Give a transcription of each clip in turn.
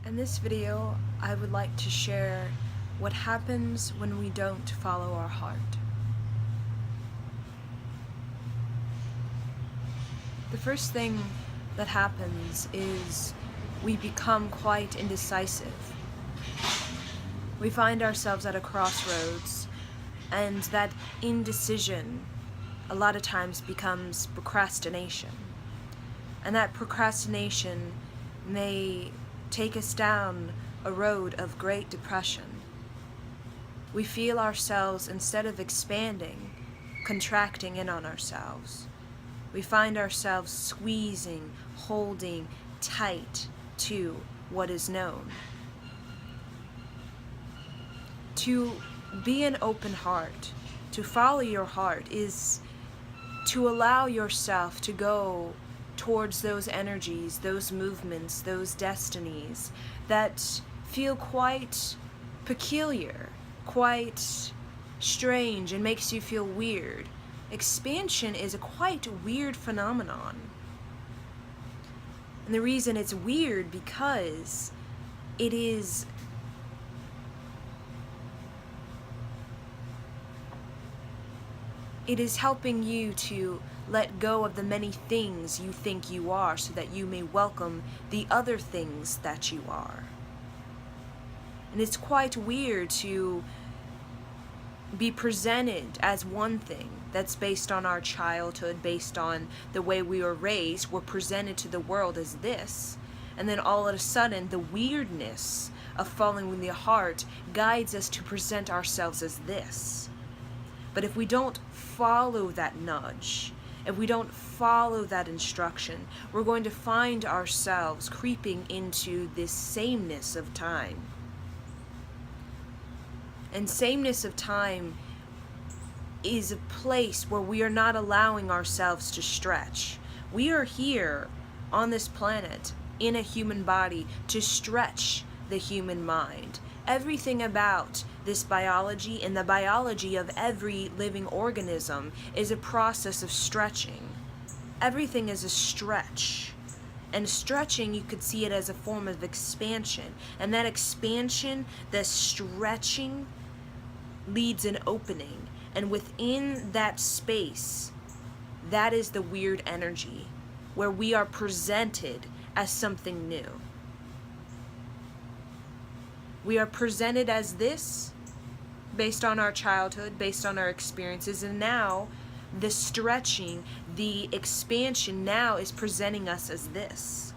In this video, I would like to share what happens when we don't follow our heart. The first thing that happens is we become quite indecisive. We find ourselves at a crossroads, and that indecision a lot of times becomes procrastination. And that procrastination may take us down a road of great depression. We feel ourselves, instead of expanding, contracting in on ourselves. We find ourselves squeezing, holding tight to what is known. To be an open heart, to follow your heart, is to allow yourself to go towards those energies, those movements, those destinies that feel quite peculiar, quite strange, and makes you feel weird. Expansion is a quite weird phenomenon. And the reason it's weird because it is helping you to let go of the many things you think you are so that you may welcome the other things that you are. And it's quite weird to be presented as one thing that's based on our childhood, based on the way we were raised. We're presented to the world as this, and then all of a sudden the weirdness of following the heart guides us to present ourselves as this. But if we don't follow that nudge, if we don't follow that instruction, we're going to find ourselves creeping into this sameness of time. And sameness of time is a place where we are not allowing ourselves to stretch. We are here on this planet in a human body to stretch the human mind. Everything about this biology and the biology of every living organism is a process of stretching. Everything is a stretch. And stretching, you could see it as a form of expansion. And that expansion, the stretching, leads an opening. And within that space, that is the weird energy, where we are presented as something new. We are presented as this based on our childhood, based on our experiences, and now the stretching, the expansion now is presenting us as this.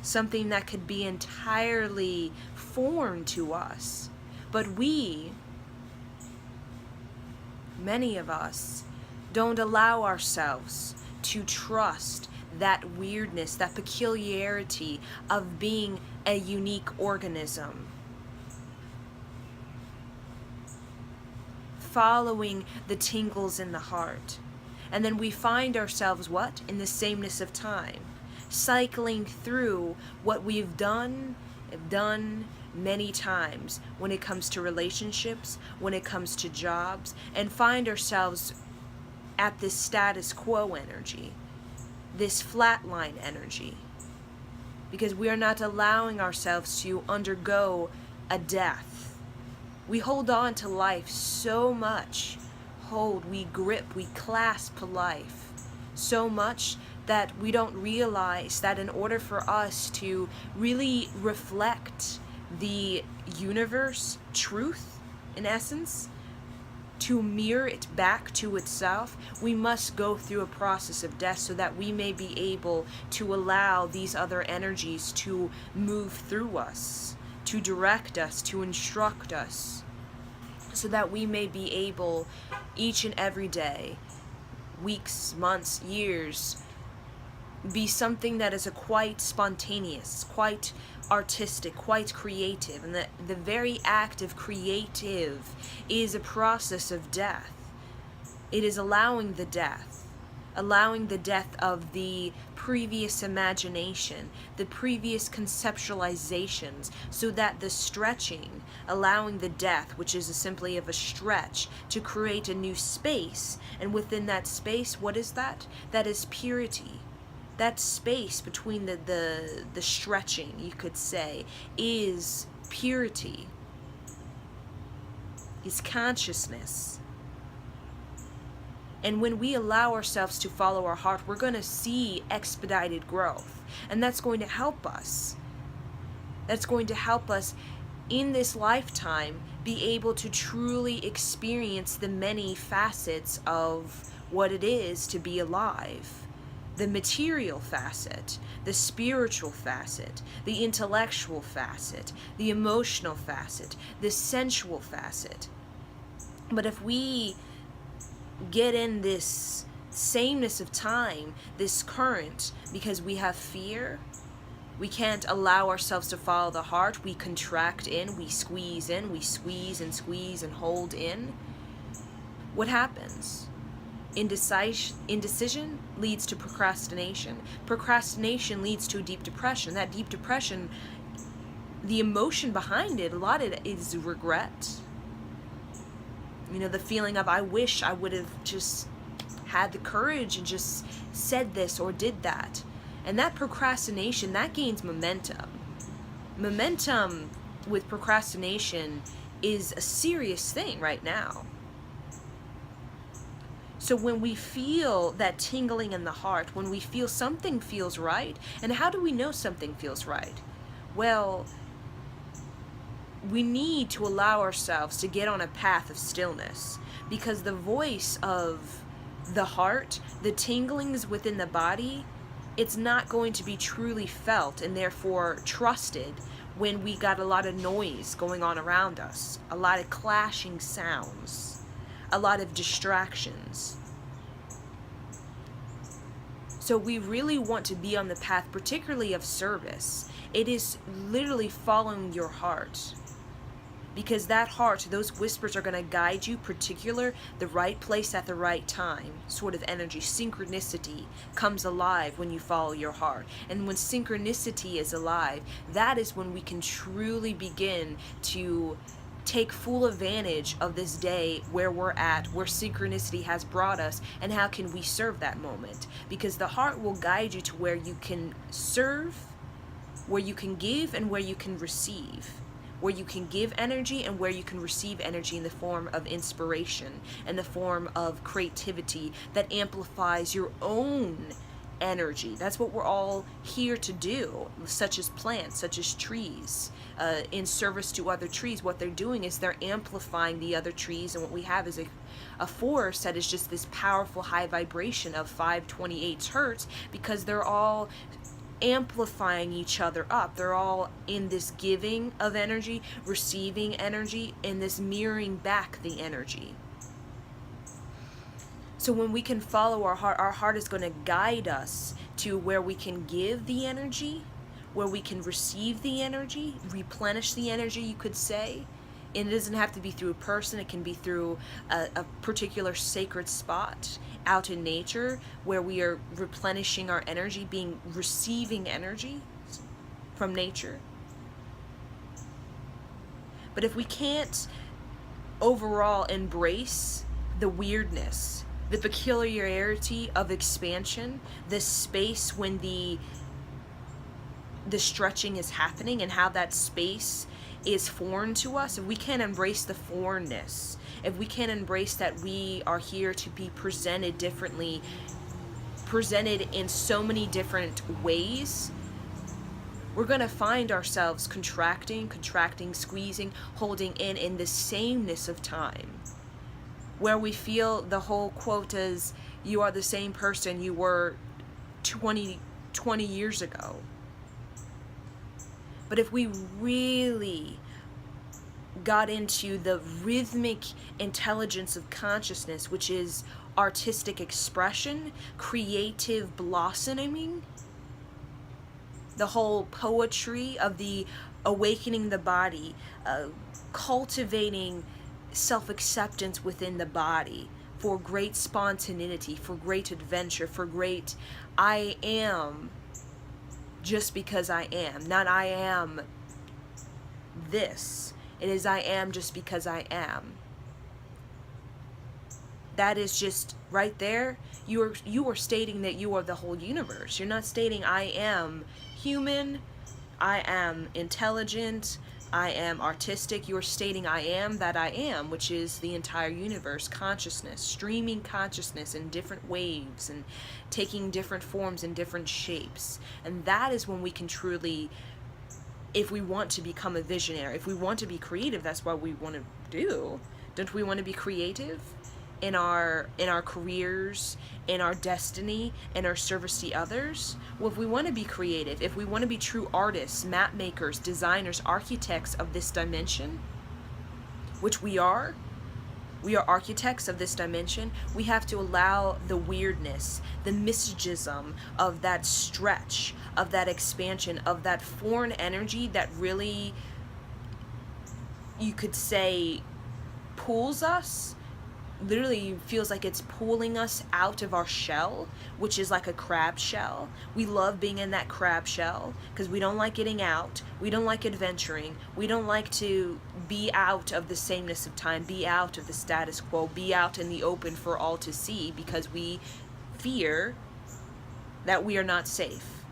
Something that could be entirely foreign to us. But we, many of us, don't allow ourselves to trust that weirdness, that peculiarity of being a unique organism. Following the tingles in the heart. And then we find ourselves what? In the sameness of time. Cycling through what we've done many times when it comes to relationships, when it comes to jobs, and find ourselves at this status quo energy, this flatline energy. Because we are not allowing ourselves to undergo a death. We hold on to life so much. We grip, we clasp life so much that we don't realize that in order for us to really reflect the universe truth, in essence, to mirror it back to itself, we must go through a process of death so that we may be able to allow these other energies to move through us, to direct us, to instruct us, so that we may be able each and every day, weeks, months, years, be something that is a quite spontaneous, quite artistic, quite creative. And the very act of creative is a process of death. It is allowing the death of the previous imagination, the previous conceptualizations, so that the stretching, allowing the death, which is simply of a stretch, to create a new space. And within that space, what is that? That is purity. that space between the stretching, you could say, is purity, is consciousness. And when we allow ourselves to follow our heart, we're going to see expedited growth. And that's going to help us. That's going to help us in this lifetime be able to truly experience the many facets of what it is to be alive. The material facet, the spiritual facet, the intellectual facet, the emotional facet, the sensual facet. But if we get in this sameness of time, this current, because we have fear, we can't allow ourselves to follow the heart. We contract in, we squeeze and squeeze and hold in. What happens? Indecision leads to procrastination. Procrastination leads to a deep depression. That deep depression, the emotion behind it, a lot of it is regret. You know, the feeling of, I wish I would have just had the courage and just said this or did that. And that procrastination, that gains momentum. Momentum with procrastination is a serious thing right now. So when we feel that tingling in the heart, when we feel something feels right, and how do we know something feels right? Well, we need to allow ourselves to get on a path of stillness, because the voice of the heart, the tinglings within the body, it's not going to be truly felt and therefore trusted when we got a lot of noise going on around us, a lot of clashing sounds, a lot of distractions. So we really want to be on the path, particularly of service. It is literally following your heart. Because that heart, those whispers are going to guide you, the right place at the right time sort of energy. Synchronicity comes alive when you follow your heart. And when synchronicity is alive, that is when we can truly begin to take full advantage of this day where we're at, where synchronicity has brought us, and how can we serve that moment. Because the heart will guide you to where you can serve, where you can give, and where you can receive. Where you can give energy and where you can receive energy in the form of inspiration, in the form of creativity that amplifies your own energy. That's what we're all here to do, such as plants, such as trees. In service to other trees, what they're doing is they're amplifying the other trees, and what we have is a force that is just this powerful high vibration of 528 hertz, because they're all amplifying each other up. They're all in this giving of energy, receiving energy, and this mirroring back the energy. So when we can follow our heart is going to guide us to where we can give the energy, where we can receive the energy, replenish the energy, you could say. And it doesn't have to be through a person. It can be through a particular sacred spot out in nature where we are replenishing our energy, receiving energy from nature. But if we can't overall embrace the weirdness, the peculiarity of expansion, the space when the stretching is happening and how that space is foreign to us, if we can't embrace the foreignness, if we can't embrace that we are here to be presented differently, presented in so many different ways, we're going to find ourselves contracting, squeezing, holding in this sameness of time, where we feel the whole quote is, you are the same person you were 20 years ago. But if we really got into the rhythmic intelligence of consciousness, which is artistic expression, creative blossoming, the whole poetry of the awakening the body, cultivating self-acceptance within the body for great spontaneity, for great adventure, for great I am just because I am. Not I am this. It is I am just because I am. that is just right there. You are stating that you are the whole universe. You're not stating I am human, I am intelligent, I am artistic. You're stating I am that I am, which is the entire universe, consciousness, streaming consciousness in different waves and taking different forms and different shapes. And that is when we can truly, if we want to become a visionary, if we want to be creative, that's what we want to do. Don't we want to be creative in our careers, in our destiny, in our service to others? Well, if we want to be creative, if we want to be true artists, map makers, designers, architects of this dimension, which we are architects of this dimension, we have to allow the weirdness, the mysticism of that stretch, of that expansion, of that foreign energy that really, you could say, pulls us, literally feels like it's pulling us out of our shell, which is like a crab shell. We love being in that crab shell because we don't like getting out, we don't like adventuring, we don't like to be out of the sameness of time, be out of the status quo, be out in the open for all to see, because we fear that we are not safe.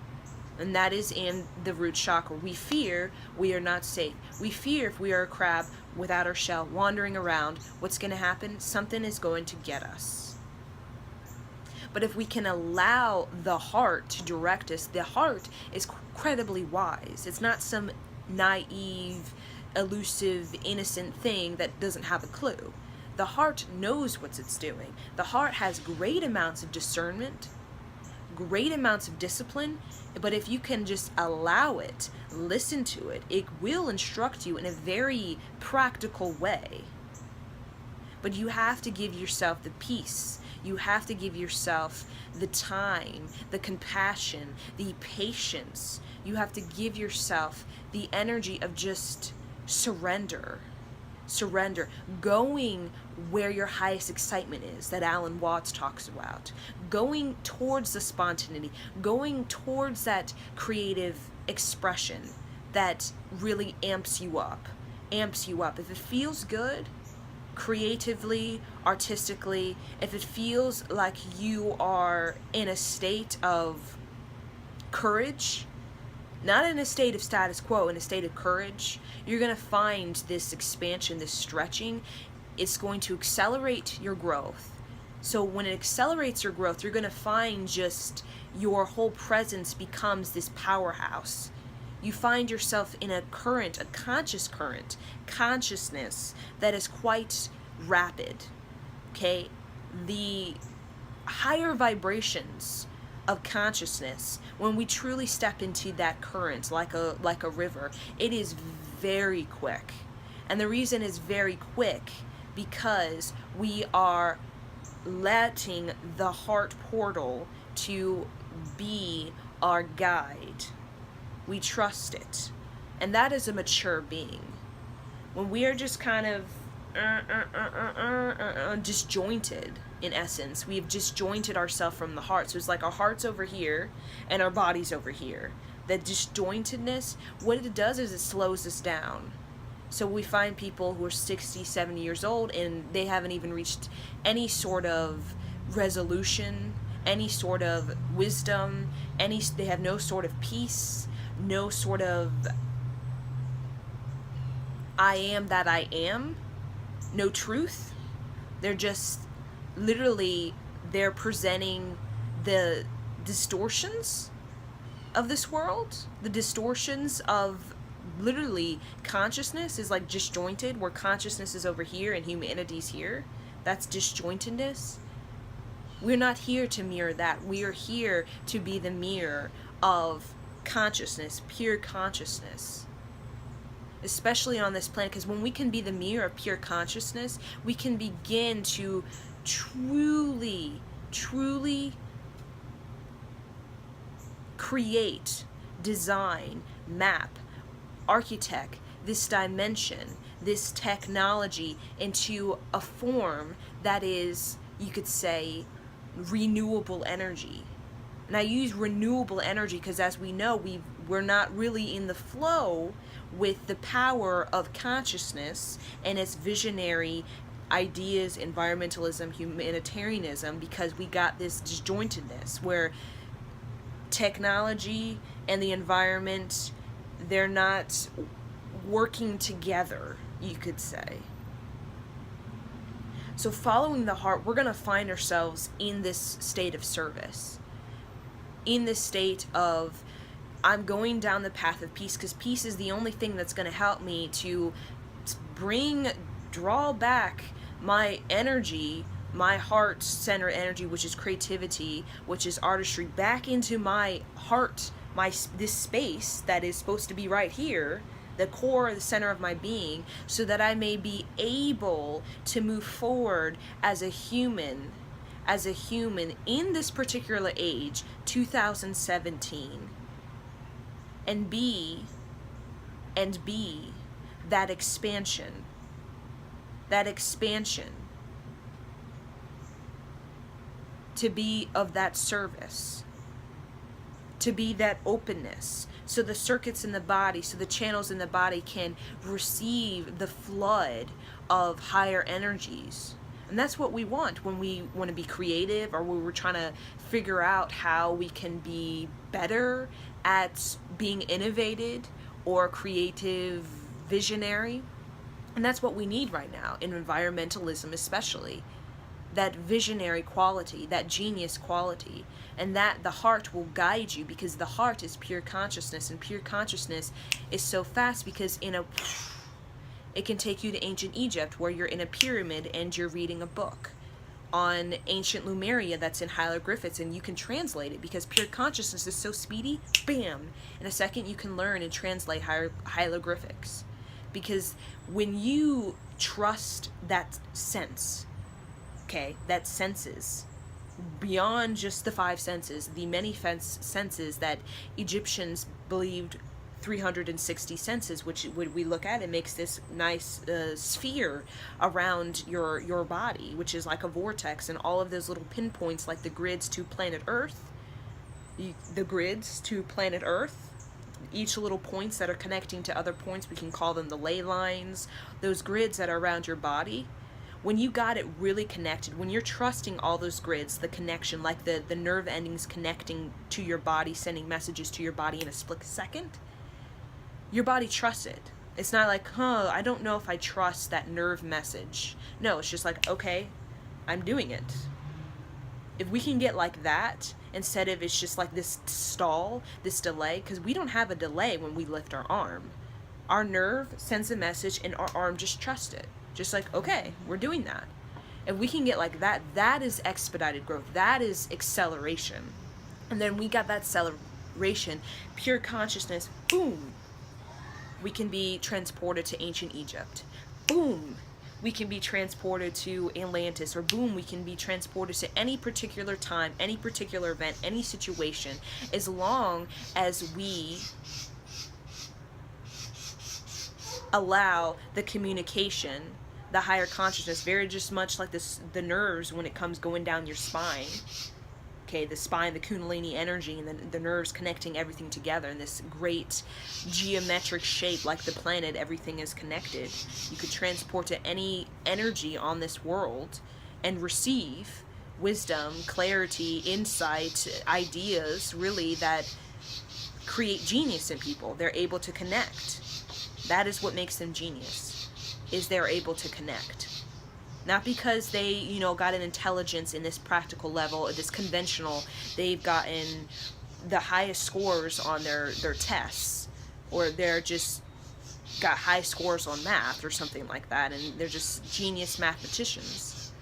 And that is in the root chakra. We fear we are not safe. We fear if we are a crab without our shell, wandering around, what's going to happen? Something is going to get us. But if we can allow the heart to direct us, the heart is incredibly wise. It's not some naive, elusive, innocent thing that doesn't have a clue. The heart knows what it's doing. The heart has great amounts of discernment, great amounts of discipline, but if you can just allow it, listen to it, it will instruct you in a very practical way. But you have to give yourself the peace. You have to give yourself the time, the compassion, the patience. You have to give yourself the energy of just surrender. Surrender, going where your highest excitement is, that Alan Watts talks about, going towards the spontaneity, going towards that creative expression that really amps you up. If it feels good, creatively, artistically, if it feels like you are in a state of courage, not in a state of status quo, in a state of courage, you're going to find this expansion, this stretching. It's going to accelerate your growth. So when it accelerates your growth, you're going to find just your whole presence becomes this powerhouse. You find yourself in a current, a conscious current, consciousness that is quite rapid. Okay? The higher vibrations of consciousness, when we truly step into that current like a river, it is very quick. And the reason is very quick because we are letting the heart portal to be our guide. We trust it. And that is a mature being. When we are just kind of disjointed, in essence, we have disjointed ourselves from the heart. So it's like our heart's over here and our body's over here. That disjointedness, what it does is it slows us down. So we find people who are 60, 70 years old and they haven't even reached any sort of resolution, any sort of wisdom, they have no sort of peace, no sort of I am that I am, no truth. They're just literally, they're presenting the distortions of this world, the distortions of literally consciousness is like disjointed, where consciousness is over here and humanity's here. That's disjointedness. We're not here to mirror that. We are here to be the mirror of consciousness, pure consciousness. Especially on this planet, because when we can be the mirror of pure consciousness, we can begin to truly create, design, map, architect this dimension, this technology into a form that is, you could say, renewable energy. And I use renewable energy because, as we know, we're not really in the flow with the power of consciousness and its visionary ideas, environmentalism, humanitarianism, because we got this disjointedness where technology and the environment, they're not working together, you could say. So following the heart, we're going to find ourselves in this state of service, in this state of, I'm going down the path of peace, because peace is the only thing that's going to help me to draw back my energy, my heart center energy, which is creativity, which is artistry, back into my heart, this space that is supposed to be right here, the core, the center of my being, so that I may be able to move forward as a human in this particular age, 2017, and be that expansion to be of that service, to be that openness, so the circuits in the body, so the channels in the body can receive the flood of higher energies. And that's what we want when we want to be creative, or when we're trying to figure out how we can be better at being innovative or creative, visionary. And that's what we need right now in environmentalism, especially. That visionary quality, that genius quality, and that the heart will guide you, because the heart is pure consciousness, and pure consciousness is so fast, because it can take you to ancient Egypt, where you're in a pyramid and you're reading a book on ancient Lemuria that's in hieroglyphics, and you can translate it, because pure consciousness is so speedy. Bam! In a second you can learn and translate hieroglyphics, because when you trust that sense, okay, that senses, beyond just the five senses, the many senses that Egyptians believed, 360 senses, which when we look at it makes this nice sphere around your body, which is like a vortex, and all of those little pinpoints, like the grids to planet Earth, each little points that are connecting to other points, we can call them the ley lines, those grids that are around your body. When you got it really connected, when you're trusting all those grids, the connection, like the nerve endings connecting to your body, sending messages to your body in a split second, your body trusts it. It's not like, I don't know if I trust that nerve message. No, it's just like, okay, I'm doing it. If we can get like that, instead of it's just like this stall, this delay, because we don't have a delay when we lift our arm. Our nerve sends a message and our arm just trusts it. Just like, okay, we're doing that. If we can get like that, that is expedited growth. That is acceleration. And then we got that acceleration, pure consciousness, boom. We can be transported to ancient Egypt. Boom. We can be transported to Atlantis, or boom, we can be transported to any particular time, any particular event, any situation, as long as we allow the communication, the higher consciousness, very just much like the nerves when it comes going down your spine. Okay, the spine, the Kundalini energy, and then the nerves connecting everything together in this great geometric shape, like the planet, everything is connected. You could transport to any energy on this world and receive wisdom, clarity, insight, ideas, really, that create genius in people. They're able to connect. That is what makes them genius, is they're able to connect. Not because they, got an intelligence in this practical level, this conventional, they've gotten the highest scores on their tests, or they're just got high scores on math or something like that, and they're just genius mathematicians.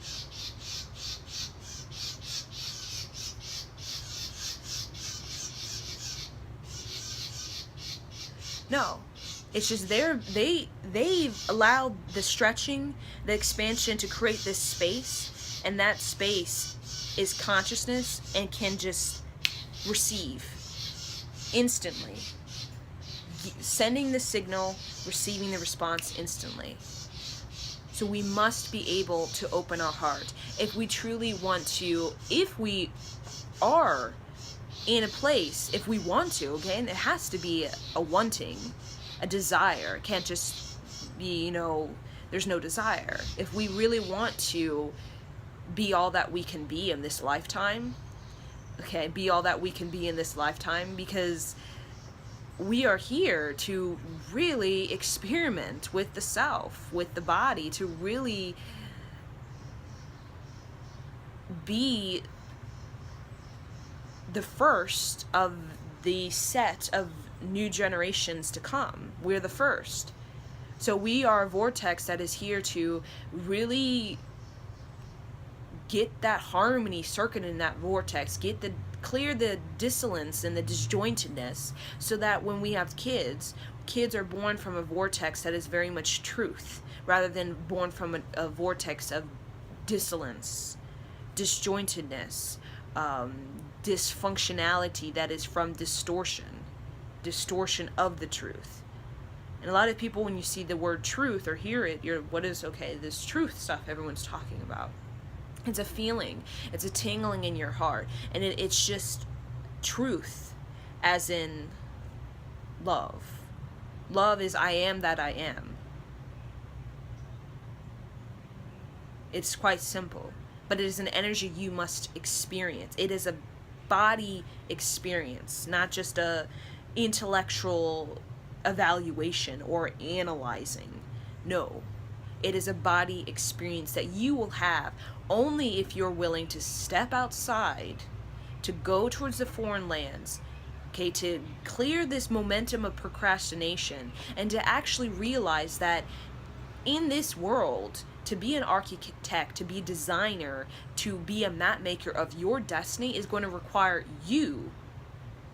No. It's just they've allowed the stretching, the expansion to create this space, and that space is consciousness and can just receive instantly. Sending the signal, receiving the response instantly. So we must be able to open our heart. If we truly want to, if we are in a place, if we want to, okay, and it has to be a wanting, a desire. It can't just be, there's no desire. If we really want to be all that we can be in this lifetime, okay, be all that we can be in this lifetime, because we are here to really experiment with the self, with the body, to really be the first of the set of new generations to come. We're the first. So we are a vortex that is here to really get that harmony circuit in that vortex, clear the dissonance and the disjointedness, so that when we have kids are born from a vortex that is very much truth, rather than born from a vortex of dissonance, disjointedness, dysfunctionality that is from distortion of the truth. And a lot of people, when you see the word truth or hear it, this truth stuff everyone's talking about. It's a feeling, it's a tingling in your heart, and it's just truth, as in love. Love is I am that I am. It's quite simple, but it is an energy you must experience. It is a body experience, not just a intellectual evaluation or analyzing. No, it is a body experience that you will have only if you're willing to step outside, to go towards the foreign lands, okay, to clear this momentum of procrastination, and to actually realize that in this world, to be an architect, to be a designer, to be a map maker of your destiny is going to require you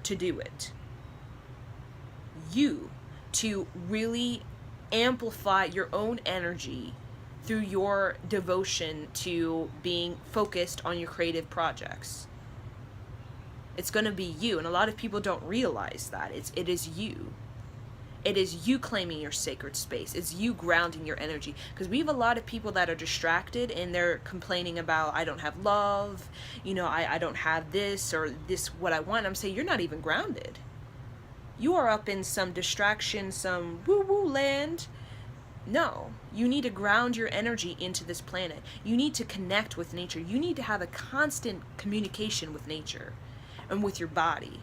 to do it. You to really amplify your own energy through your devotion to being focused on your creative projects. It's going to be you, and a lot of people don't realize that. It is you. It is you claiming your sacred space. It's you grounding your energy. Because we have a lot of people that are distracted and they're complaining about, I don't have love, I don't have this or this, what I want. I'm saying, you're not even grounded. You are up in some distraction, some woo-woo land. No, you need to ground your energy into this planet. You need to connect with nature. You need to have a constant communication with nature and with your body.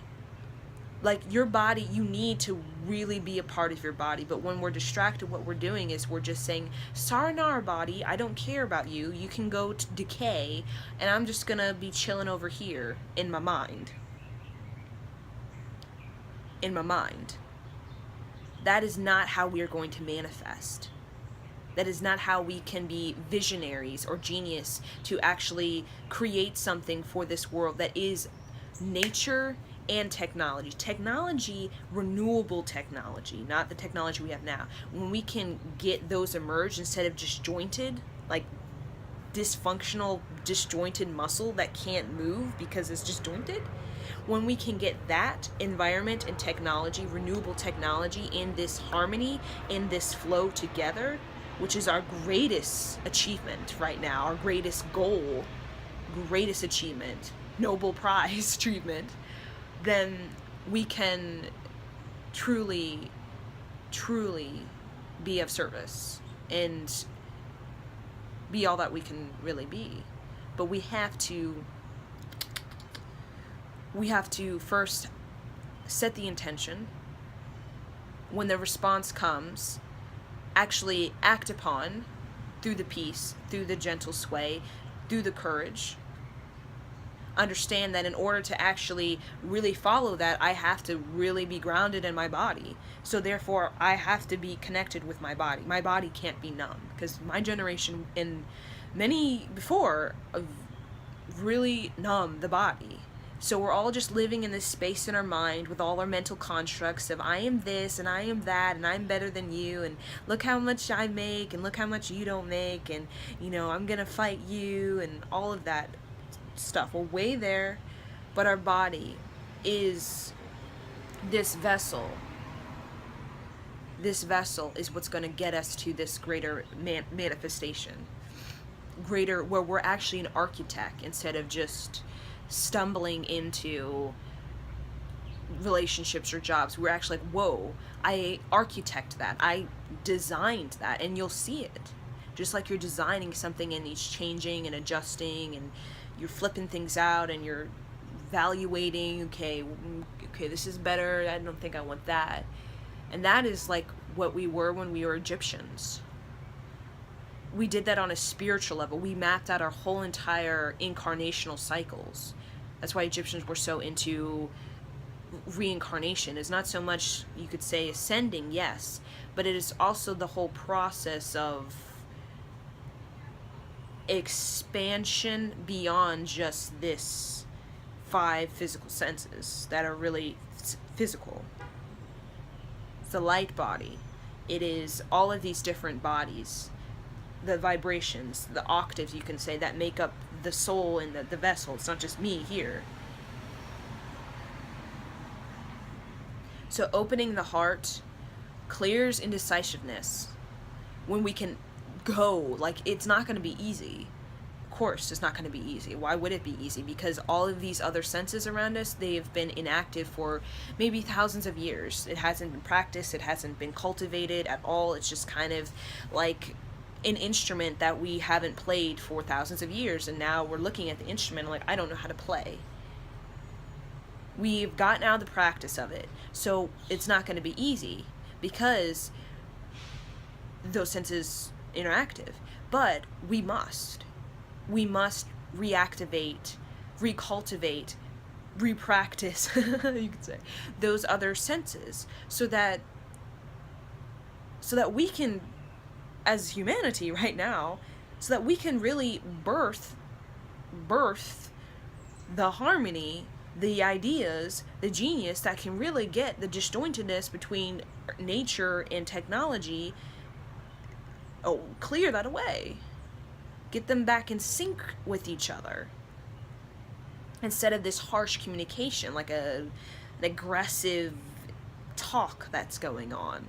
Like your body, you need to really be a part of your body. But when we're distracted, what we're doing is we're just saying, sayonara body, I don't care about you. You can go to decay, and I'm just going to be chilling over here in my mind. In my mind. That is not how we are going to manifest. That is not how we can be visionaries or genius to actually create something for this world that is nature and technology. Technology, renewable technology, not the technology we have now. When we can get those emerged instead of disjointed, like dysfunctional, disjointed muscle that can't move because it's disjointed, when we can get that environment and technology, renewable technology, in this harmony, in this flow together, which is our greatest achievement right now, our greatest goal, greatest achievement, Nobel Prize treatment, then we can truly, truly be of service and be all that we can really be. But we have to first set the intention. When the response comes, actually act upon through the peace, through the gentle sway, through the courage. Understand that in order to actually really follow that, I have to really be grounded in my body. So therefore, I have to be connected with my body. My body can't be numb, because my generation and many before really numb the body. So we're all just living in this space in our mind with all our mental constructs of I am this and I am that and I'm better than you and look how much I make and look how much you don't make and I'm gonna fight you and all of that stuff. We're way there, but our body is this vessel. This vessel is what's going to get us to this greater manifestation, greater, where we're actually an architect instead of just stumbling into relationships or jobs. We're actually like, whoa, I architect that, I designed that, and you'll see it. Just like you're designing something and it's changing and adjusting and you're flipping things out and you're evaluating, okay, this is better, I don't think I want that. And that is like what we were when we were Egyptians. We did that on a spiritual level. We mapped out our whole entire incarnational cycles. That's why Egyptians were so into reincarnation. It's not so much, you could say, ascending, yes, but it is also the whole process of expansion beyond just this 5 physical senses that are really physical. It's the light body. It is all of these different bodies, the vibrations, the octaves, you can say, that make up the soul and the vessel. It's not just me here. So opening the heart clears indecisiveness. When we can go, like, it's not going to be easy. Of course it's not going to be easy. Why would it be easy? Because all of these other senses around us, they have been inactive for maybe thousands of years. It hasn't been practiced, it hasn't been cultivated at all. It's just kind of like an instrument that we haven't played for thousands of years, and now we're looking at the instrument and like, I don't know how to play. We've gotten out of the practice of it, so it's not going to be easy because those senses interactive. But we must reactivate, recultivate, repractice, you could say, those other senses, so that we can, as humanity right now, so that we can really birth the harmony, the ideas, the genius that can really get the disjointedness between nature and technology, clear that away. Get them back in sync with each other. Instead of this harsh communication, like an aggressive talk that's going on.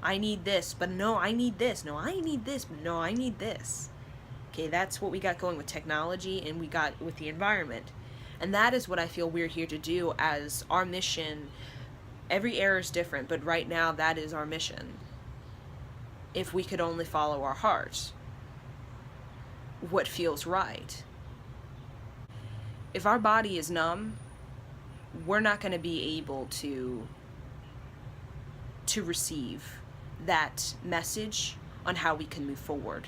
I need this, but no, I need this. No, I need this, but no, I need this. Okay, that's what we got going with technology and we got with the environment. And that is what I feel we're here to do as our mission. Every era is different, but right now that is our mission. If we could only follow our hearts, what feels right. If our body is numb, we're not going to be able to receive that message on how we can move forward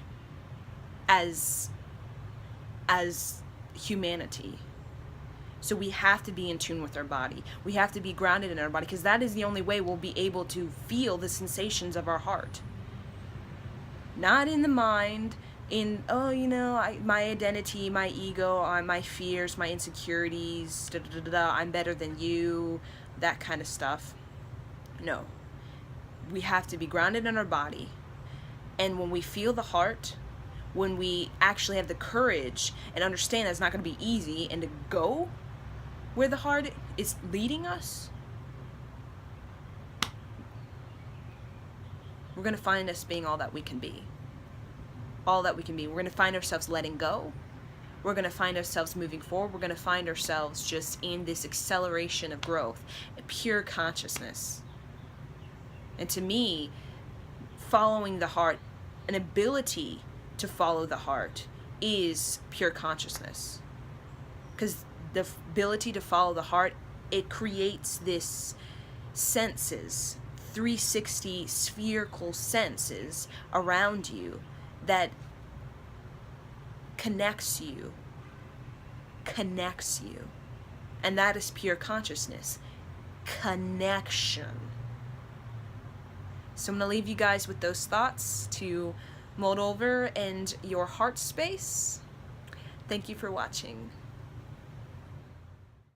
as humanity. So we have to be in tune with our body. We have to be grounded in our body, because that is the only way we'll be able to feel the sensations of our heart. Not in the mind, in, my identity, my ego, my fears, my insecurities, I'm better than you, that kind of stuff. No. We have to be grounded in our body. And when we feel the heart, when we actually have the courage and understand that it's not going to be easy, and to go where the heart is leading us, we're going to find us being all that we can be. All that we can be. We're going to find ourselves letting go. We're going to find ourselves moving forward. We're going to find ourselves just in this acceleration of growth, a pure consciousness. And to me, following the heart, an ability to follow the heart, is pure consciousness. Because the ability to follow the heart, it creates this senses, 360 spherical senses around you that connects you. And that is pure consciousness. Connection. So I'm going to leave you guys with those thoughts to mull over in your heart space. Thank you for watching.